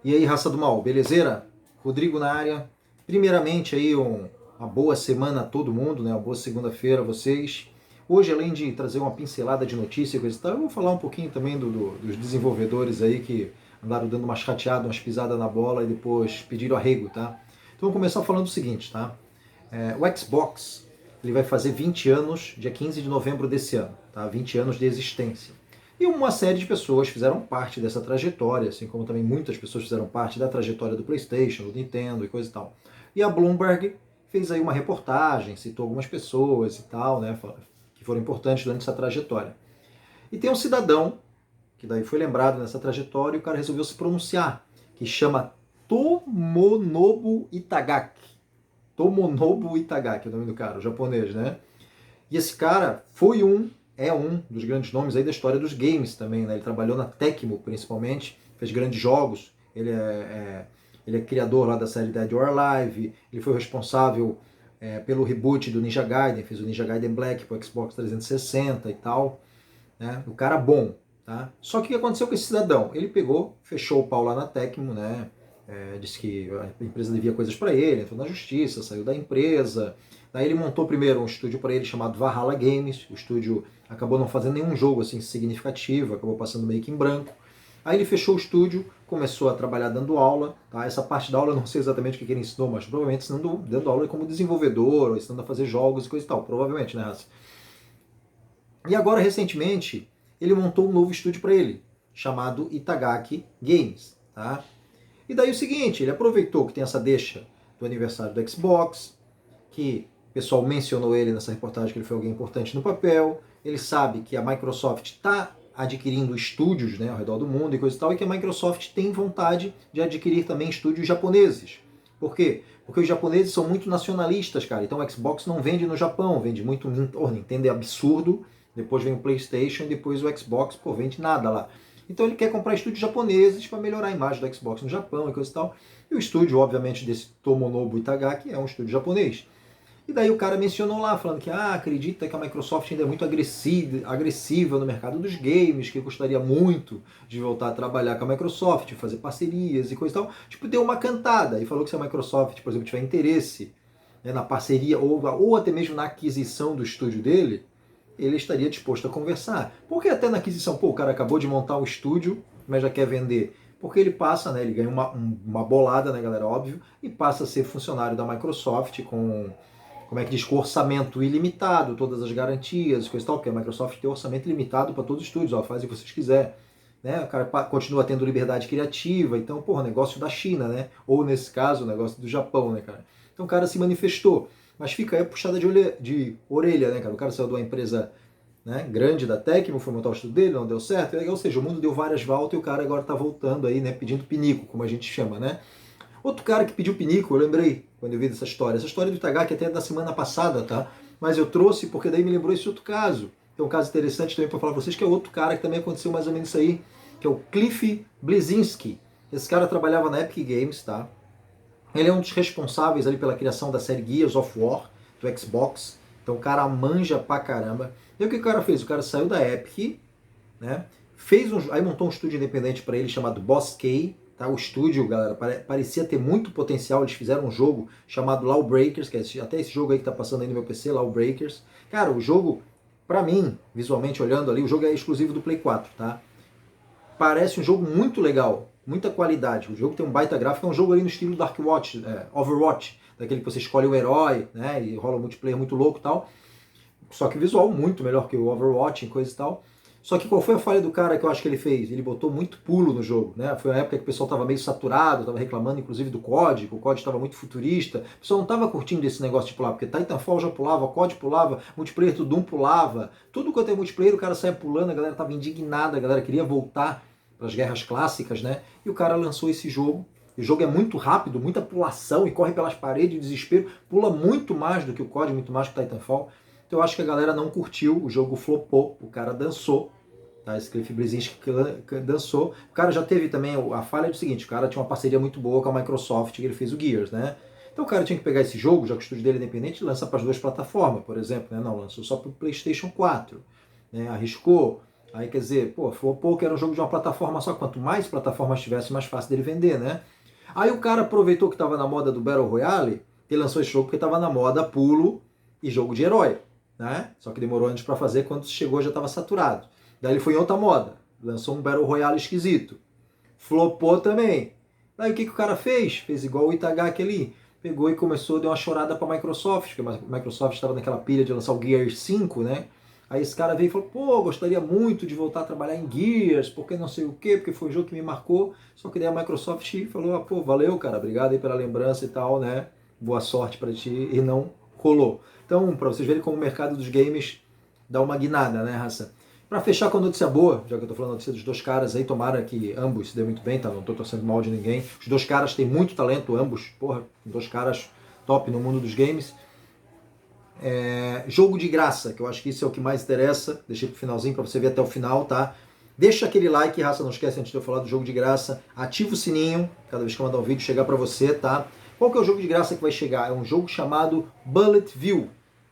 E aí, raça do mal, belezeira? Rodrigo na área. Primeiramente aí uma boa semana a todo mundo, né? Uma boa segunda-feira a vocês. Hoje, além de trazer uma pincelada de notícia e coisa e tal, eu vou falar um pouquinho também dos desenvolvedores aí que andaram dando umas chateadas, umas pisadas na bola e depois pediram arrego, tá? Então vamos começar falando o seguinte, tá? O Xbox ele vai fazer 20 anos dia 15 de novembro desse ano, tá? 20 anos de existência. E uma série de pessoas fizeram parte dessa trajetória, assim como também muitas pessoas fizeram parte da trajetória do PlayStation, do Nintendo e coisa e tal. E a Bloomberg fez aí uma reportagem, citou algumas pessoas e tal, né, que foram importantes durante essa trajetória. E tem um cidadão, que daí foi lembrado nessa trajetória, e o cara resolveu se pronunciar, que chama Tomonobu Itagaki. Tomonobu Itagaki é o nome do cara, o japonês, né? E esse cara é um dos grandes nomes aí da história dos games também, né? Ele trabalhou na Tecmo, principalmente, fez grandes jogos, ele é criador lá da série Dead or Alive, ele foi responsável pelo reboot do Ninja Gaiden, fez o Ninja Gaiden Black pro Xbox 360 e tal, né? O cara bom, tá? Só que o que aconteceu com esse cidadão? Ele pegou, fechou o pau lá na Tecmo, né? Disse que a empresa devia coisas para ele, entrou na justiça, saiu da empresa. Daí ele montou primeiro um estúdio para ele chamado Valhalla Games. O estúdio acabou não fazendo nenhum jogo assim significativo, acabou passando meio que em branco. Aí ele fechou o estúdio, começou a trabalhar dando aula. Tá? Essa parte da aula eu não sei exatamente o que ele ensinou, mas provavelmente ensinando, dando aula como desenvolvedor, ou ensinando a fazer jogos e coisa e tal. Provavelmente, né, Raça? E agora, recentemente, ele montou um novo estúdio para ele, chamado Itagaki Games. Tá? E daí o seguinte, ele aproveitou que tem essa deixa do aniversário do Xbox, que o pessoal mencionou ele nessa reportagem que ele foi alguém importante no papel, ele sabe que a Microsoft está adquirindo estúdios, né, ao redor do mundo e coisa e tal, e que a Microsoft tem vontade de adquirir também estúdios japoneses. Por quê? Porque os japoneses são muito nacionalistas, cara. Então o Xbox não vende no Japão, vende muito... Nintendo é absurdo, depois vem o PlayStation, depois o Xbox, pô, vende nada lá. Então ele quer comprar estúdios japoneses para melhorar a imagem do Xbox no Japão e coisa e tal. E o estúdio, obviamente, desse Tomonobu Itagaki é um estúdio japonês. E daí o cara mencionou lá, falando que acredita que a Microsoft ainda é muito agressiva no mercado dos games, que gostaria muito de voltar a trabalhar com a Microsoft, fazer parcerias e coisa e tal. Tipo, deu uma cantada e falou que se a Microsoft, por exemplo, tiver interesse, né, na parceria ou até mesmo na aquisição do estúdio dele, ele estaria disposto a conversar. Porque até na aquisição, pô, o cara acabou de montar um estúdio, mas já quer vender. Porque ele passa, né, ele ganha uma bolada, né, galera, óbvio, e passa a ser funcionário da Microsoft com, como é que diz, com orçamento ilimitado, todas as garantias, coisa e tal, porque a Microsoft tem orçamento ilimitado para todos os estúdios, ó, faz o que vocês quiserem. Né? O cara continua tendo liberdade criativa, então, porra, negócio da China, né? Ou nesse caso, o negócio do Japão, né, cara? Então o cara se manifestou. Mas fica aí a puxada de orelha, né, cara? O cara saiu de uma empresa, né, grande da Tecmo, foi montar o estudo dele, não deu certo. Ou seja, o mundo deu várias voltas e o cara agora tá voltando aí, né, pedindo pinico, como a gente chama, né? Outro cara que pediu pinico, eu lembrei quando eu vi dessa história. Essa história do Itagaki até é da semana passada, tá? Mas eu trouxe porque daí me lembrou esse outro caso. Tem um caso interessante também para falar para vocês, que é outro cara que também aconteceu mais ou menos isso aí, que é o Cliff Bleszinski. Esse cara trabalhava na Epic Games, tá? Ele é um dos responsáveis ali pela criação da série Gears of War, do Xbox. Então o cara manja pra caramba. E o que o cara fez? O cara saiu da Epic, né? Aí montou um estúdio independente para ele chamado Boss K. Tá? O estúdio, galera, parecia ter muito potencial. Eles fizeram um jogo chamado Lawbreakers, que é até esse jogo aí que tá passando aí no meu PC, Lawbreakers. Cara, o jogo, pra mim, visualmente olhando ali, o jogo é exclusivo do Play 4, tá? Parece um jogo muito legal, muita qualidade. O jogo tem um baita gráfico, é um jogo ali no estilo Dark Watch, Overwatch, daquele que você escolhe o herói, né, e rola um multiplayer muito louco e tal. Só que visual muito melhor que o Overwatch e coisa e tal. Só que qual foi a falha do cara que eu acho que ele fez? Ele botou muito pulo no jogo, né? Foi uma época que o pessoal estava meio saturado, estava reclamando inclusive do código, o código estava muito futurista. O pessoal não estava curtindo esse negócio de pular, porque Titanfall já pulava, COD pulava, multiplayer do Doom pulava. Tudo quanto é multiplayer o cara saia pulando, a galera estava indignada, a galera queria voltar para as guerras clássicas, né? E o cara lançou esse jogo. O jogo é muito rápido, muita pulação e corre pelas paredes de desespero, pula muito mais do que o COD, muito mais que o Titanfall. Então eu acho que a galera não curtiu, o jogo flopou, o cara dançou, tá? Esse Cliff Bleszinski dançou. O cara já teve também a falha do seguinte, o cara tinha uma parceria muito boa com a Microsoft, que ele fez o Gears, né? Então o cara tinha que pegar esse jogo, já que o estúdio dele é independente, e lançar para as duas plataformas, por exemplo, né? Não, lançou só para o PlayStation 4, né? Arriscou. Aí quer dizer, pô, Flowpoker era um jogo de uma plataforma só, quanto mais plataformas tivesse, mais fácil dele vender, né? Aí o cara aproveitou que estava na moda do Battle Royale e lançou esse jogo porque estava na moda pulo e jogo de herói, né? Só que demorou antes para fazer, quando chegou já estava saturado. Daí ele foi em outra moda, lançou um Battle Royale esquisito. Flopou também. Daí o que o cara fez? Fez igual o Itagaki ali. Pegou e começou, deu uma chorada para a Microsoft, porque a Microsoft estava naquela pilha de lançar o Gears 5, né? Aí esse cara veio e falou, pô, gostaria muito de voltar a trabalhar em Gears, porque não sei o quê, porque foi um jogo que me marcou. Só que daí a Microsoft falou, pô, valeu, cara, obrigado aí pela lembrança e tal, né? Boa sorte para ti, e não rolou. Então, para vocês verem como o mercado dos games dá uma guinada, né, raça? Para fechar com a notícia boa, já que eu tô falando a notícia dos dois caras aí, tomara que ambos se dêem muito bem, tá? Não tô torcendo mal de ninguém. Os dois caras têm muito talento, ambos, porra, dois caras top no mundo dos games. Jogo de graça, que eu acho que isso é o que mais interessa. Deixei pro finalzinho para você ver até o final, tá? Deixa aquele like, raça, não esquece antes de eu falar do jogo de graça. Ativa o sininho, cada vez que eu mandar um vídeo chegar para você, tá? Qual que é o jogo de graça que vai chegar? É um jogo chamado Bullet View.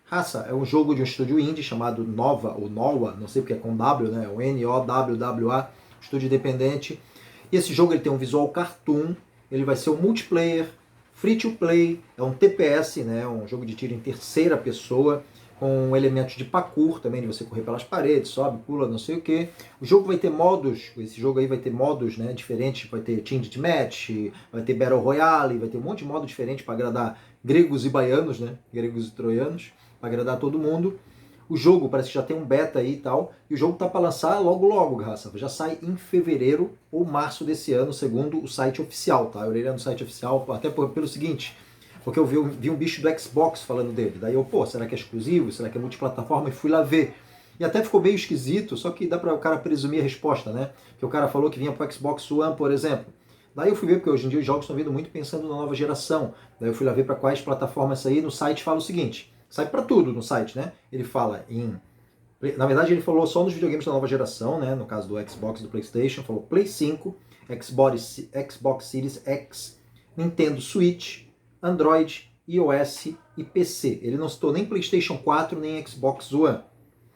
Raça, é um jogo de um estúdio indie chamado Nova, ou Nowa, não sei porque é com W, né? O N-O-W-W-A, estúdio independente. E esse jogo ele tem um visual cartoon, ele vai ser um multiplayer, free to play, é um TPS, né? Um jogo de tiro em terceira pessoa, com elementos de parkour também, de você correr pelas paredes, sobe, pula, não sei o que. O jogo vai ter modos, esse jogo aí vai ter modos, né, diferentes, vai ter Team Deathmatch, vai ter Battle Royale, vai ter um monte de modo diferente para agradar gregos e baianos, né, gregos e troianos, para agradar todo mundo. O jogo parece que já tem um beta aí e tal, e o jogo tá para lançar logo logo, graça. Já sai em fevereiro ou março desse ano, segundo o site oficial, tá? Eu olhei no site oficial, até pelo seguinte, porque eu vi um bicho do Xbox falando dele. Daí eu, pô, será que é exclusivo? Será que é multiplataforma? E fui lá ver. E até ficou meio esquisito, só que dá para o cara presumir a resposta, né? Que o cara falou que vinha pro Xbox One, por exemplo. Daí eu fui ver, porque hoje em dia os jogos estão vindo muito pensando na nova geração. Daí eu fui lá ver para quais plataformas sair. No site fala o seguinte, sai para tudo no site, né? Ele fala em... Na verdade ele falou só nos videogames da nova geração, né? No caso do Xbox e do PlayStation, falou Play 5, Xbox Series X, Nintendo Switch, Android, iOS e PC. Ele não citou nem PlayStation 4 nem Xbox One.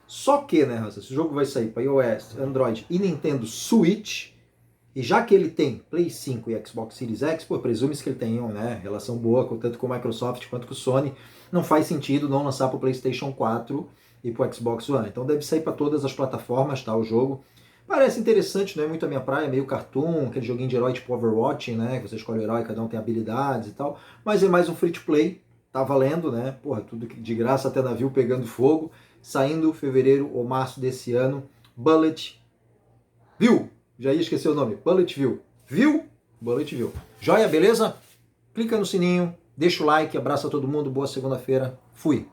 Só que, né, Raça, esse jogo vai sair para iOS, Android e Nintendo Switch, e já que ele tem Play 5 e Xbox Series X, pô, presume-se que ele tenha, né, relação boa tanto com a Microsoft quanto com o Sony, não faz sentido não lançar para o PlayStation 4 e para o Xbox One. Então deve sair para todas as plataformas, tá, o jogo. Parece interessante, não é muito a minha praia, meio cartoon, aquele joguinho de herói tipo Overwatch, né? Que você escolhe o herói, cada um tem habilidades e tal. Mas é mais um free to play, tá valendo, né? Porra, tudo de graça, até navio pegando fogo. Saindo fevereiro ou março desse ano. Bullet View. Já ia esquecer o nome. Bullet View. Viu? Bullet View. Joia, beleza? Clica no sininho, deixa o like, abraça todo mundo, boa segunda-feira. Fui.